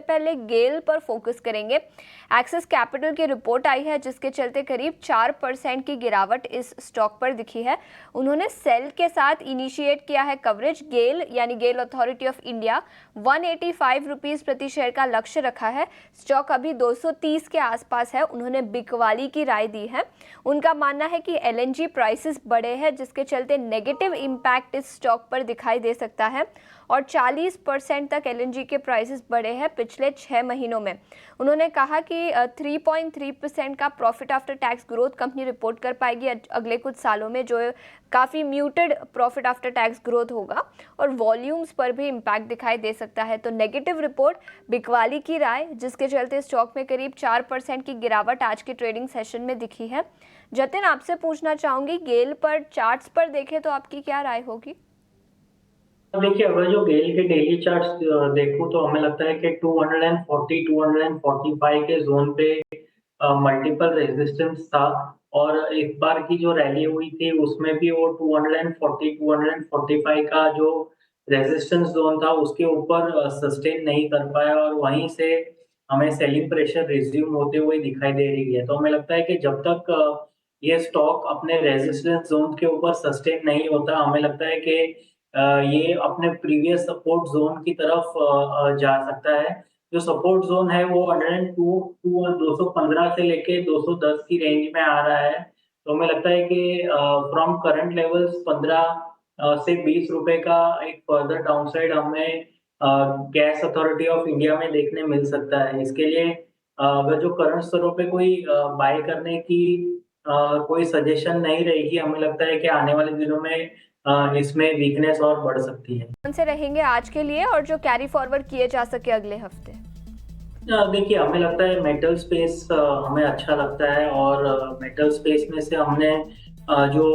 पहले गेल पर फोकस करेंगे। एक्सिस कैपिटल की रिपोर्ट आई है जिसके चलते करीब 4% की गिरावट इस स्टॉक पर दिखी है। उन्होंने सेल के साथ इनिशिएट किया है कवरेज। गेल यानी गेल अथॉरिटी ऑफ इंडिया 185 रुपीज़ प्रति शेयर का लक्ष्य रखा है। स्टॉक अभी 230 के आसपास है। उन्होंने बिकवाली की राय दी है। उनका मानना है कि एलएनजी प्राइसेस बढ़े हैं जिसके चलते नेगेटिव इम्पैक्ट इस स्टॉक पर दिखाई दे सकता है और 40% तक एलएनजी के प्राइसेस बढ़े हैं पिछले 6 महीनों में। उन्होंने कहा कि 3.3% का profit after tax growth company report कर पाएगी अगले कुछ सालों में, जो काफ़ी muted profit after tax growth होगा और वॉल्यूम्स पर भी इम्पैक्ट दिखाई दे सकता है। तो नेगेटिव रिपोर्ट, बिकवाली की राय, जिसके चलते स्टॉक में करीब 4% की गिरावट आज के ट्रेडिंग सेशन में दिखी है। जतिन, आपसे पूछना चाहूँगी, गेल पर चार्ट्स पर देखें तो आपकी क्या राय होगी? देखिए, अगर जो गेल के डेली चार्ट्स देखूं तो हमें लगता है कि 240 245 के जोन पे मल्टीपल रेजिस्टेंस था और एक बार की जो रैली हुई थी उसमें भी वो 240 245 का जो रेजिस्टेंस जोन था उसके ऊपर सस्टेन नहीं कर पाया और वहीं से हमें सेलिंग प्रेशर रिज्यूम होते हुए दिखाई दे रही है। तो हमें लगता है कि जब तक ये स्टॉक अपने रेजिस्टेंस जोन के ऊपर सस्टेन नहीं होता, हमें लगता है कि ये अपने प्रीवियस सपोर्ट जोन की तरफ जा सकता है। जो सपोर्ट जोन है वो 102 215 से लेके 210 की रेंज में आ रहा है। तो हमें लगता है कि फ्रॉम करंट लेवल्स 15 से 20 रुपए का एक फर्दर डाउनसाइड हमें गैस अथॉरिटी ऑफ इंडिया में देखने मिल सकता है। इसके लिए अगर जो करंट स्तरों पे कोई बाय करने की कोई सजेशन नहीं रहेगी, हमें लगता है कि आने वाले दिनों में इसमें वीकनेस और बढ़ सकती है। कौन से रहेंगे आज के लिए और जो कैरी फॉरवर्ड किए जा सके अगले हफ्ते? देखिए, हमें लगता है मेटल स्पेस हमें अच्छा लगता है और मेटल स्पेस में से हमने जो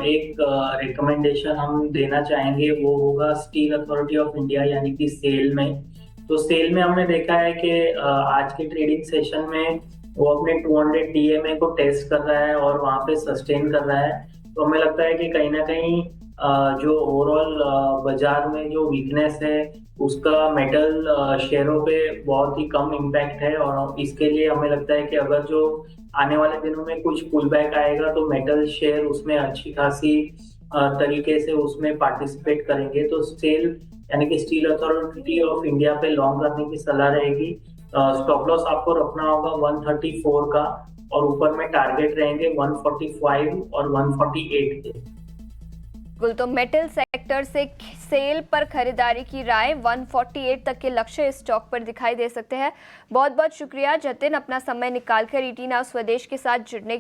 एक रिकमेंडेशन हम देना चाहेंगे वो होगा स्टील अथॉरिटी ऑफ इंडिया यानी कि सेल में। तो सेल में हमने देखा है कि आज के ट्रेडिंग सेशन में वो अपने 200 डीएमए को टेस्ट कर रहा है और वहाँ पे सस्टेन कर रहा है। तो हमें लगता है कि कहीं ना कहीं जो ओवरऑल बाजार में जो वीकनेस है उसका मेटल शेयरों पे बहुत ही कम इम्पैक्ट है और इसके लिए हमें लगता है कि अगर जो आने वाले दिनों में कुछ पुल बैक आएगा तो मेटल शेयर उसमें अच्छी खासी तरीके से उसमें पार्टिसिपेट करेंगे। तो सेल यानी कि स्टील अथॉरिटी ऑफ इंडिया पे लॉन्ग करने की सलाह रहेगी। स्टॉप लॉस आपको रखना होगा 134 का और ऊपर में टारगेट रहेंगे 145 और 148 के। बिल्कुल, तो मेटल सेक्टर से सेल पर खरीदारी की राय 148 तक के लक्ष्य इस स्टॉक पर दिखाई दे सकते हैं। बहुत बहुत शुक्रिया जतिन, अपना समय निकालकर ईटी नाउ स्वदेश के साथ जुड़ने